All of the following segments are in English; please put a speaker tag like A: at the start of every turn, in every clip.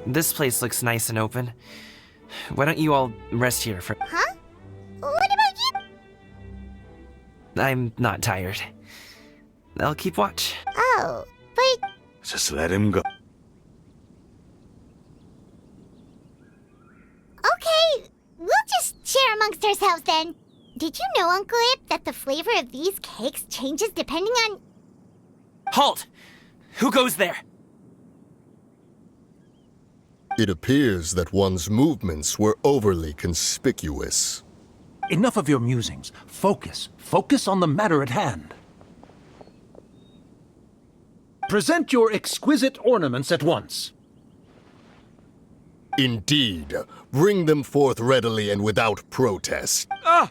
A: This place looks nice and open. Why don't you all rest here for...
B: Huh? What about you?
A: I'm not tired. I'll keep watch.
B: Oh, but...
C: Just let him go.
B: Okay, we'll just share amongst ourselves then. Did you know, Uncle Ip, that the flavor of these cakes changes depending on...
A: Halt! Who goes there?
D: It appears that one's movements were overly conspicuous.
E: Enough of your musings. Focus. Focus on the matter at hand. Present your exquisite ornaments at once.
D: Indeed. Bring them forth readily and without protest.
C: Ah!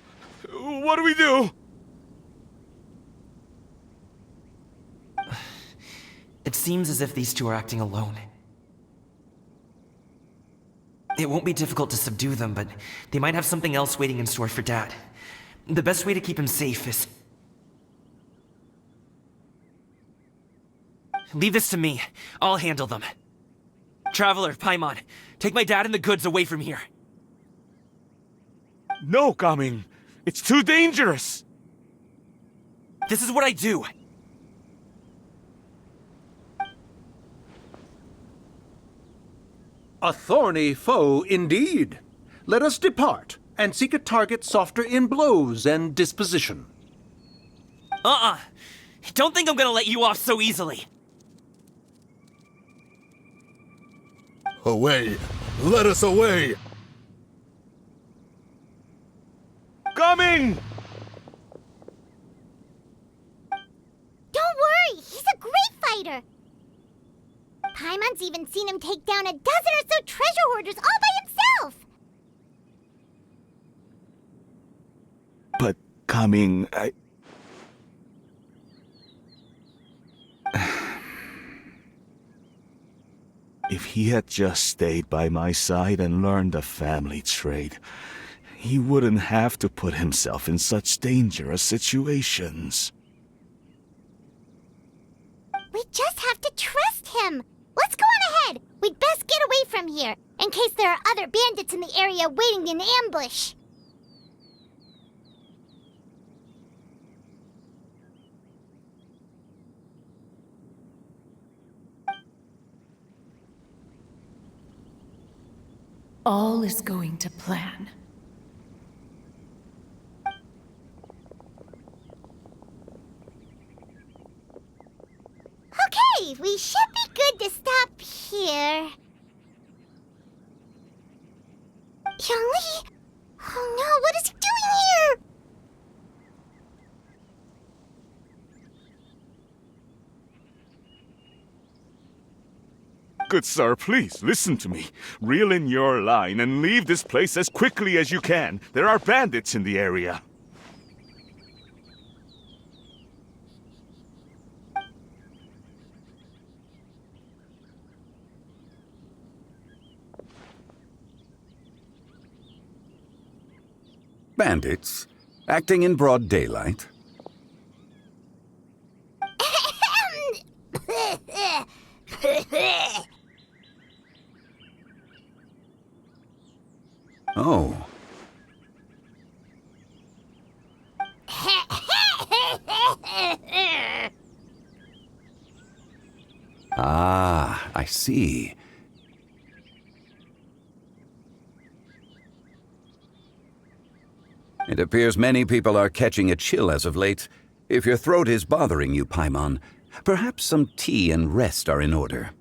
C: What do we do?
A: It seems as if these two are acting alone. It won't be difficult to subdue them, but they might have something else waiting in store for Dad. The best way to keep him safe is... Leave this to me. I'll handle them. Traveler, Paimon, take my dad and the goods away from here.
C: No, Gaming. It's too dangerous.
A: This is what I do.
E: A thorny foe indeed. Let us depart and seek a target softer in blows and disposition.
A: Don't think I'm gonna let you off so easily.
D: Away! Let us away!
C: Coming!
B: Don't worry, he's a great fighter. Paimon's even seen him take down a dozen or so treasure hoarders all by himself.
C: But, Coming, If he had just stayed by my side and learned the family trade, he wouldn't have to put himself in such dangerous situations.
B: We just have to trust him. Let's go on ahead. We'd best get away from here, in case there are other bandits in the area waiting in ambush.
F: All is going to plan.
B: Okay, we should be good to stop here. Youngli? Oh no, what is he doing here?
C: Good sir, please, listen to me. Reel in your line and leave this place as quickly as you can. There are bandits in the area.
G: Bandits? Acting in broad daylight? Oh. Ah, I see. It appears many people are catching a chill as of late. If your throat is bothering you, Paimon, perhaps some tea and rest are in order.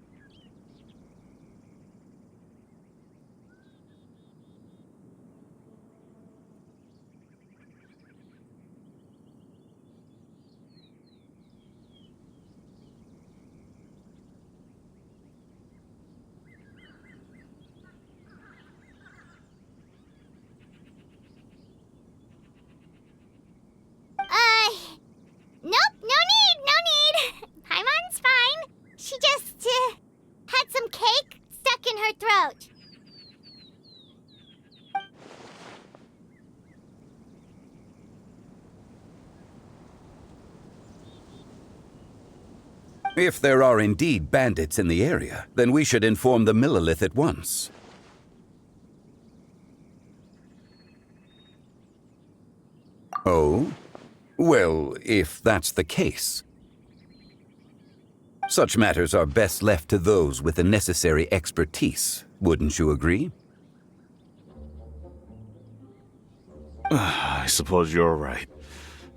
B: Nope, no need. Paimon's fine. She just, had some cake stuck in her throat.
G: If there are indeed bandits in the area, then we should inform the Millilith at once. Oh? Well, if that's the case. Such matters are best left to those with the necessary expertise, wouldn't you agree?
C: I suppose you're right.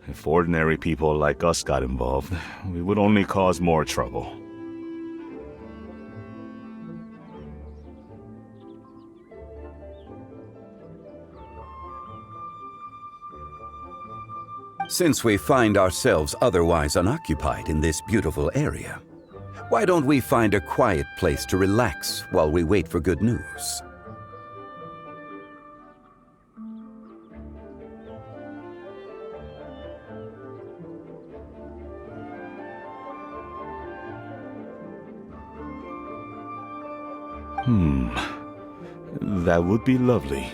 C: If ordinary people like us got involved, we would only cause more trouble.
G: Since we find ourselves otherwise unoccupied in this beautiful area, why don't we find a quiet place to relax while we wait for good news?
C: That would be lovely.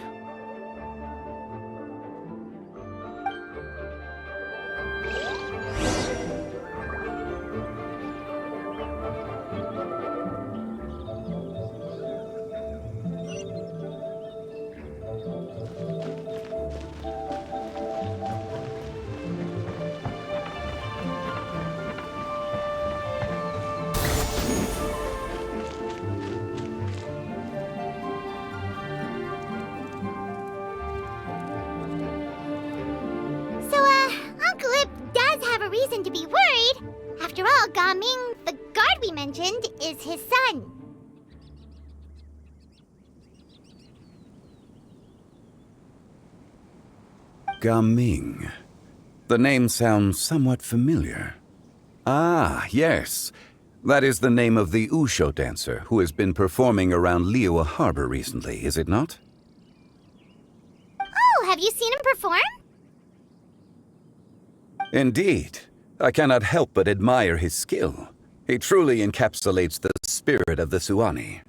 B: Uncle Ip does have a reason to be worried. After all, Gaming, the guard we mentioned, is his son.
G: Gaming. The name sounds somewhat familiar. Ah, yes. That is the name of the Usho dancer who has been performing around Liyue Harbor recently, is it not?
B: Oh, have you seen him perform?
G: Indeed. I cannot help but admire his skill. He truly encapsulates the spirit of the Suani.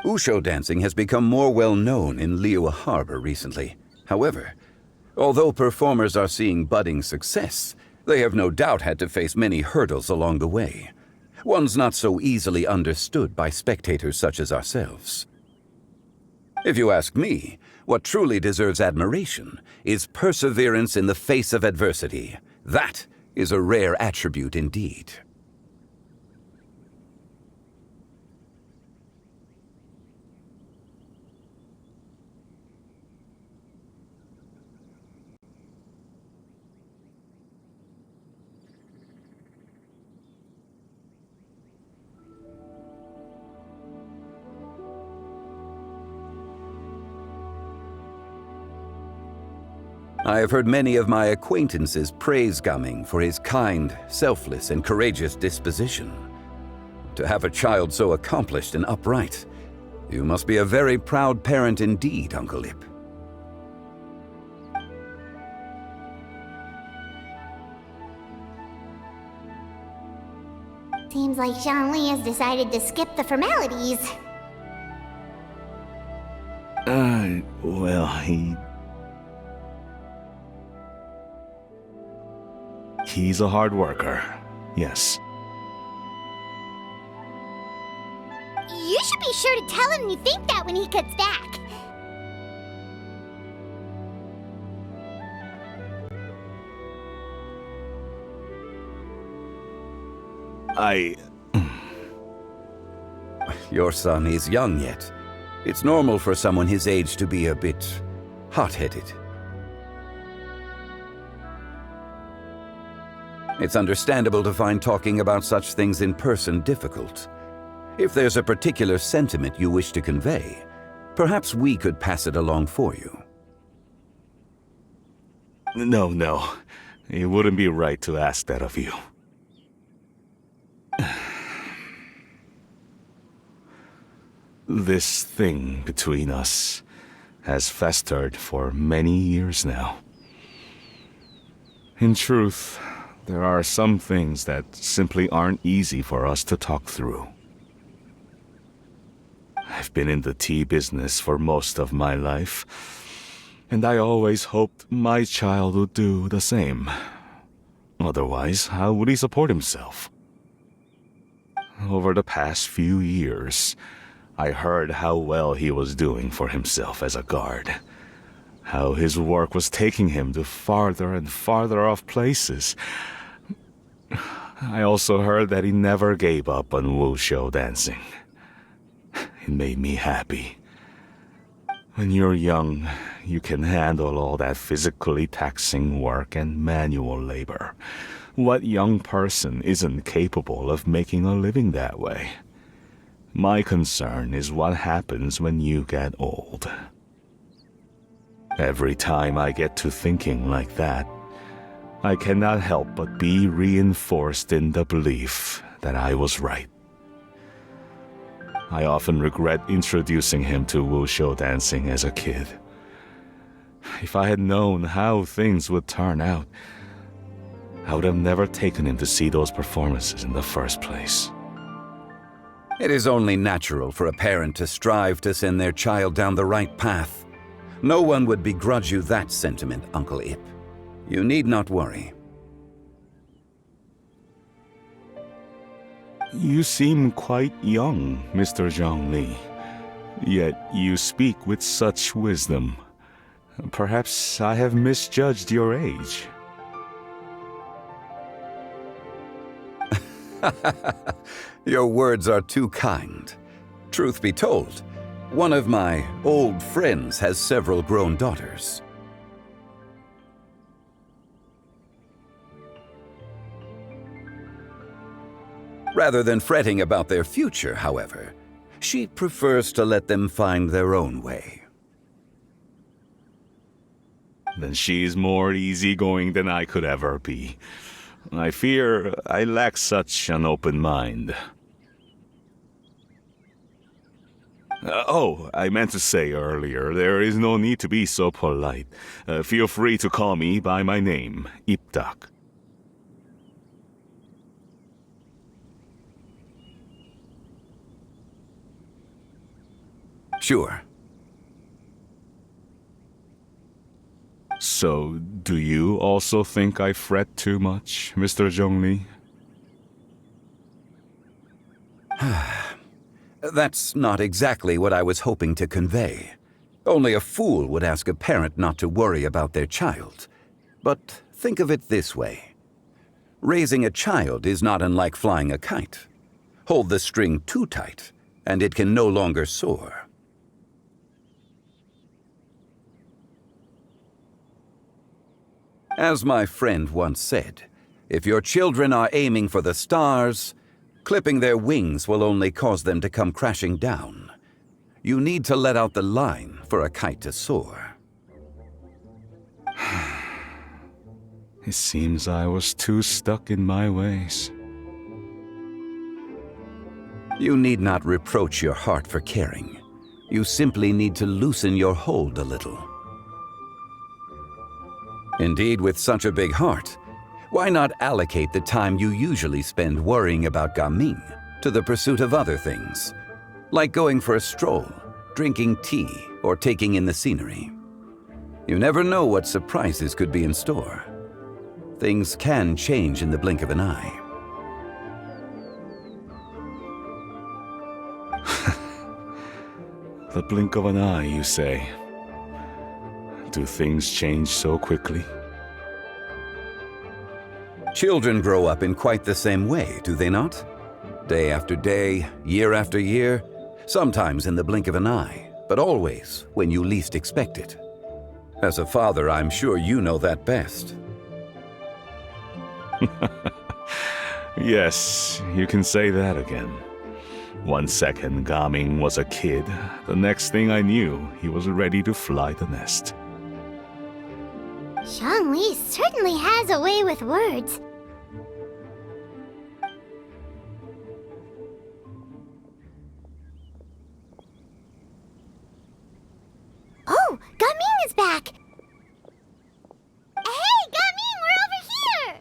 G: Usho dancing has become more well known in Liyue Harbor recently. However, although performers are seeing budding success, they have no doubt had to face many hurdles along the way. Ones not so easily understood by spectators such as ourselves. If you ask me, what truly deserves admiration is perseverance in the face of adversity. That is a rare attribute indeed. I have heard many of my acquaintances praise Gaming for his kind, selfless, and courageous disposition. To have a child so accomplished and upright, you must be a very proud parent indeed, Uncle Ip.
B: Seems like Zhongli has decided to skip the formalities.
C: Well, He's a hard worker, yes.
B: You should be sure to tell him you think that when he gets back.
G: Your son is young yet. It's normal for someone his age to be a bit hot-headed. It's understandable to find talking about such things in person difficult. If there's a particular sentiment you wish to convey, perhaps we could pass it along for you.
C: No. It wouldn't be right to ask that of you. This thing between us has festered for many years now. In truth, there are some things that simply aren't easy for us to talk through. I've been in the tea business for most of my life, and I always hoped my child would do the same. Otherwise, how would he support himself? Over the past few years, I heard how well he was doing for himself as a guard. How his work was taking him to farther and farther off places. I also heard that he never gave up on wushou dancing. It made me happy. When you're young, you can handle all that physically taxing work and manual labor. What young person isn't capable of making a living that way? My concern is what happens when you get old. Every time I get to thinking like that, I cannot help but be reinforced in the belief that I was right. I often regret introducing him to wushou dancing as a kid. If I had known how things would turn out, I would have never taken him to see those performances in the first place.
G: It is only natural for a parent to strive to send their child down the right path. No one would begrudge you that sentiment, Uncle Ip. You need not worry.
C: You seem quite young, Mr. Zhongli. Yet you speak with such wisdom. Perhaps I have misjudged your age.
G: Your words are too kind. Truth be told, one of my old friends has several grown daughters. Rather than fretting about their future, however, she prefers to let them find their own way.
C: Then she's more easygoing than I could ever be. I fear I lack such an open mind. I meant to say earlier, there is no need to be so polite. Feel free to call me by my name, Ipdak.
G: Sure.
C: So, do you also think I fret too much, Mr. Zhongli?
G: That's not exactly what I was hoping to convey. Only a fool would ask a parent not to worry about their child. But think of it this way. Raising a child is not unlike flying a kite. Hold the string too tight, and it can no longer soar. As my friend once said, if your children are aiming for the stars, clipping their wings will only cause them to come crashing down. You need to let out the line for a kite to soar.
C: It seems I was too stuck in my ways.
G: You need not reproach your heart for caring. You simply need to loosen your hold a little. Indeed, with such a big heart, why not allocate the time you usually spend worrying about Gaming to the pursuit of other things, like going for a stroll, drinking tea, or taking in the scenery? You never know what surprises could be in store. Things can change in the blink of an eye.
C: The blink of an eye, you say? Do things change so quickly?
G: Children grow up in quite the same way, do they not? Day after day, year after year, sometimes in the blink of an eye, but always when you least expect it. As a father, I'm sure you know that best.
C: Yes, you can say that again. 1 second Gaming was a kid, the next thing I knew, he was ready to fly the nest.
B: Zhongli certainly has a way with words. Oh, Gaming is back! Hey, Gaming, we're over here!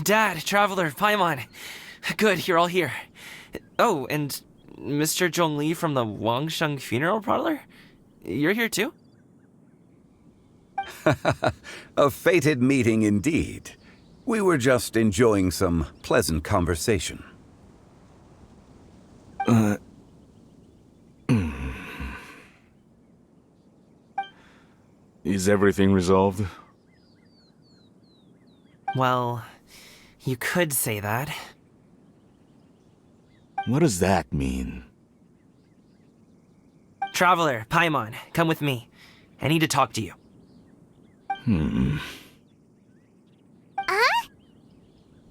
A: Dad, Traveler, Paimon. Good, you're all here. Oh, and Mr. Zhongli from the Wangsheng Funeral Parlor? You're here too?
G: A fated meeting indeed. We were just enjoying some pleasant conversation.
C: Is everything resolved?
A: Well, you could say that.
C: What does that mean?
A: Traveler, Paimon, come with me. I need to talk to you.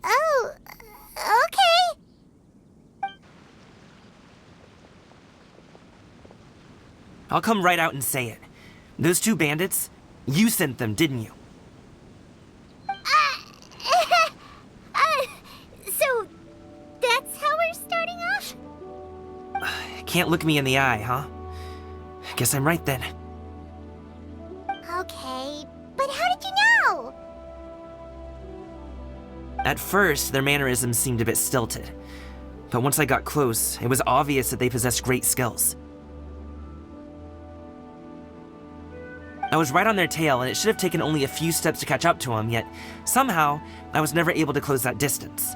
B: Oh, okay.
A: I'll come right out and say it. Those two bandits, you sent them, didn't you?
B: So, that's how we're starting off?
A: Can't look me in the eye, huh? Guess I'm right then.
B: Okay, but how did you know?
A: At first, their mannerisms seemed a bit stilted. But once I got close, it was obvious that they possessed great skills. I was right on their tail, and it should have taken only a few steps to catch up to them, yet somehow, I was never able to close that distance.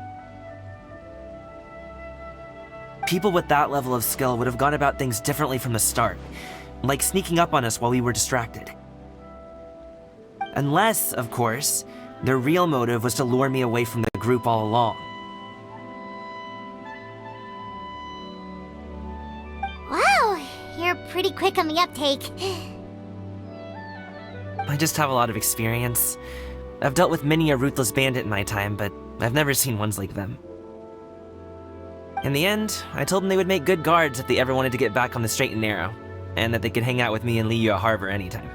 A: People with that level of skill would have gone about things differently from the start, like sneaking up on us while we were distracted. Unless, of course, their real motive was to lure me away from the group all along.
B: Wow, you're pretty quick on the uptake.
A: I just have a lot of experience. I've dealt with many a ruthless bandit in my time, but I've never seen ones like them. In the end, I told them they would make good guards if they ever wanted to get back on the straight and narrow, and that they could hang out with me in Liyue Harbor anytime.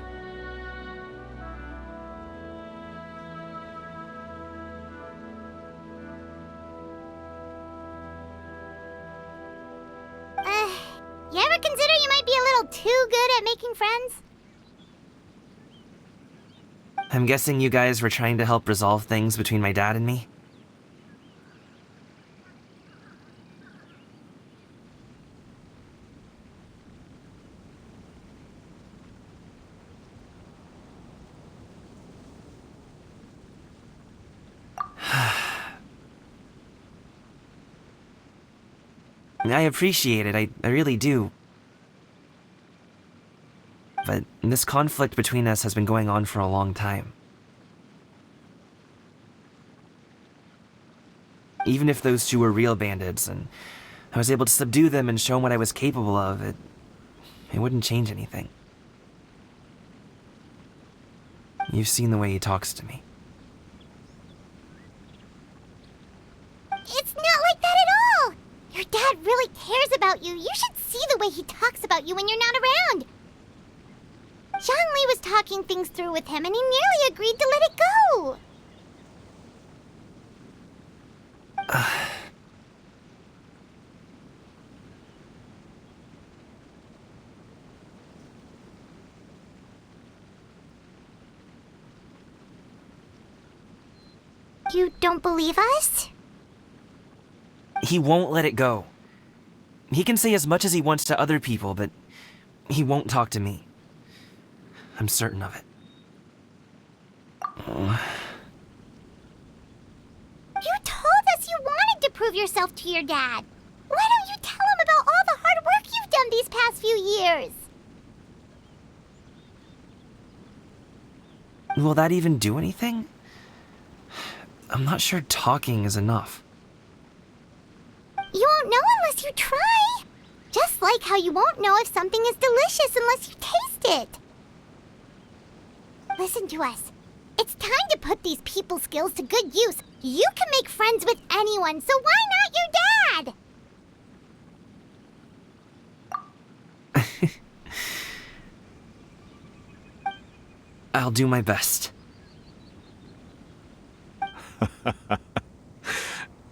B: You ever consider you might be a little too good at making friends?
A: I'm guessing you guys were trying to help resolve things between my dad and me? I appreciate it, I really do. But this conflict between us has been going on for a long time. Even if those two were real bandits, and I was able to subdue them and show them what I was capable of, it wouldn't change anything. You've seen the way he talks to me.
B: It's not like that at all! Your dad really cares about you. You should see the way he talks about you when you're not around. Zhongli was talking things through with him, and he nearly agreed to let it go. You don't believe us?
A: He won't let it go. He can say as much as he wants to other people, but he won't talk to me. I'm certain of it.
B: You told us you wanted to prove yourself to your dad. Why don't you tell him about all the hard work you've done these past few years?
A: Will that even do anything? I'm not sure talking is enough.
B: You won't know unless you try. Just like how you won't know if something is delicious unless you taste it. Listen to us. It's time to put these people skills to good use. You can make friends with anyone, so why not your dad?
A: I'll do my best.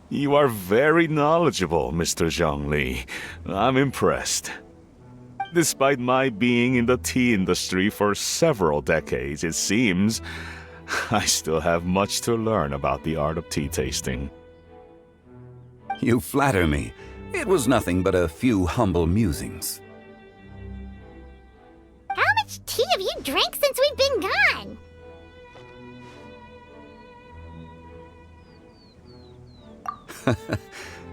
C: You are very knowledgeable, Mr. Zhongli. I'm impressed. Despite my being in the tea industry for several decades, it seems I still have much to learn about the art of tea tasting.
G: You flatter me. It was nothing but a few humble musings.
B: How much tea have you drank since we've been gone?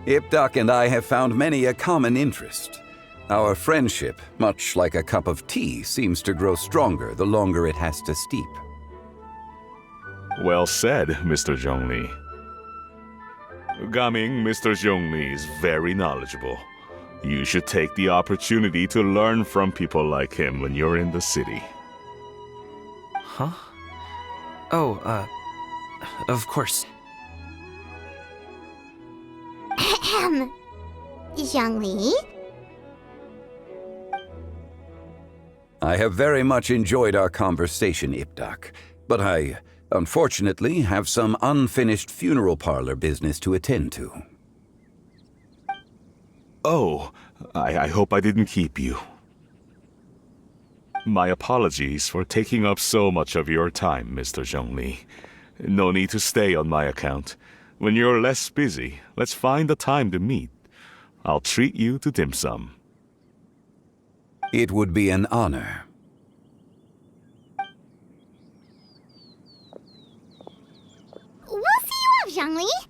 G: Ipdak and I have found many a common interest. Our friendship, much like a cup of tea, seems to grow stronger the longer it has to steep.
C: Well said, Mr. Zhongli. Gaming, Mr. Zhongli is very knowledgeable. You should take the opportunity to learn from people like him when you're in the city.
A: Huh? Oh, of course.
B: Ahem. Zhongli?
G: I have very much enjoyed our conversation, Ipdak, but I, unfortunately, have some unfinished funeral parlor business to attend to.
C: Oh, I hope I didn't keep you. My apologies for taking up so much of your time, Mr. Zhongli. No need to stay on my account. When you're less busy, let's find a time to meet. I'll treat you to dim sum.
G: It would be an honor.
B: We'll see you off, Zhongli.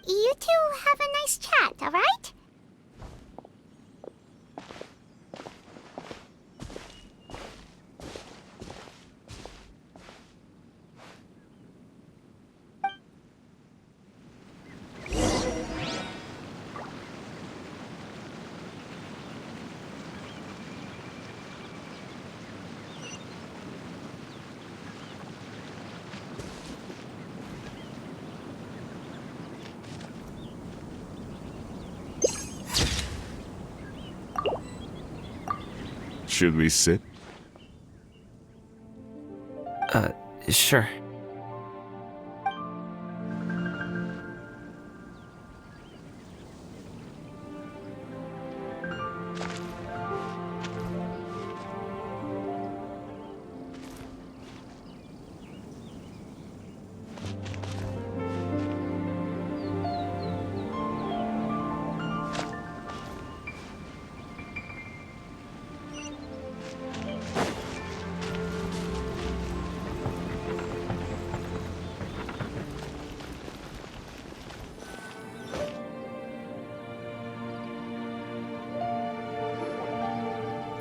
B: You two have a nice chat, all right?
C: Should we sit?
A: Sure.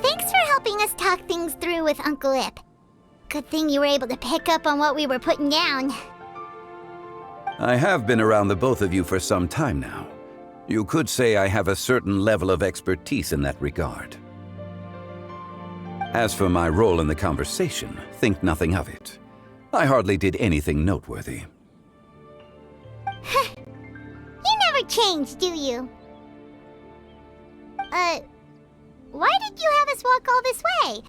B: Thanks for helping us talk things through with Uncle Ip. Good thing you were able to pick up on what we were putting down.
G: I have been around the both of you for some time now. You could say I have a certain level of expertise in that regard. As for my role in the conversation, think nothing of it. I hardly did anything noteworthy.
B: You never change, do you? Why did you have us walk all this way?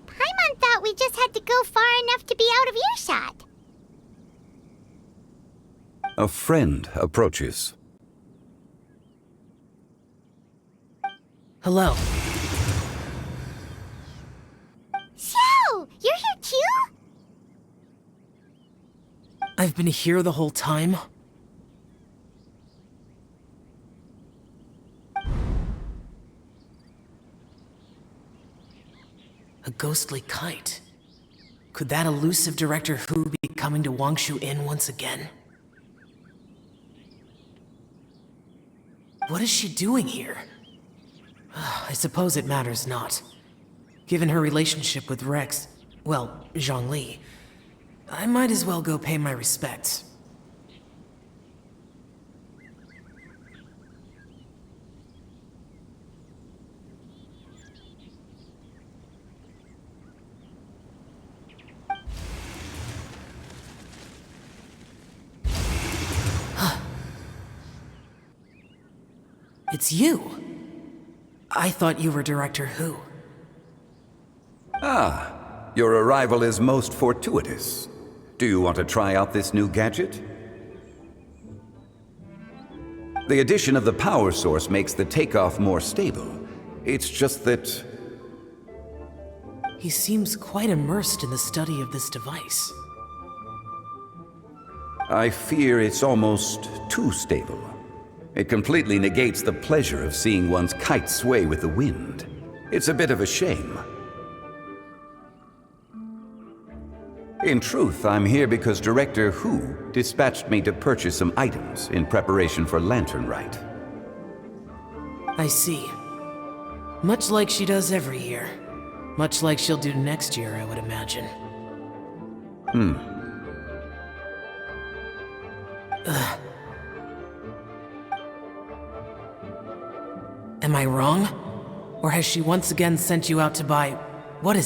B: Paimon thought we just had to go far enough to be out of earshot.
G: A friend approaches.
A: Hello.
B: So, you're here too?
A: I've been here the whole time? A ghostly kite. Could that elusive Director Hu be coming to Wangshu Inn once again? What is she doing here? I suppose it matters not. Given her relationship with Rex, well, Zhongli, I might as well go pay my respects. It's you. I thought you were Director Hu.
G: Ah, your arrival is most fortuitous. Do you want to try out this new gadget? The addition of the power source makes the takeoff more stable. It's just that...
A: He seems quite immersed in the study of this device.
G: I fear it's almost too stable. It completely negates the pleasure of seeing one's kite sway with the wind. It's a bit of a shame. In truth, I'm here because Director Hu dispatched me to purchase some items in preparation for Lantern Rite.
H: I see. Much like she does every year. Much like she'll do next year, I would imagine. Am I wrong? Or has she once again sent you out to buy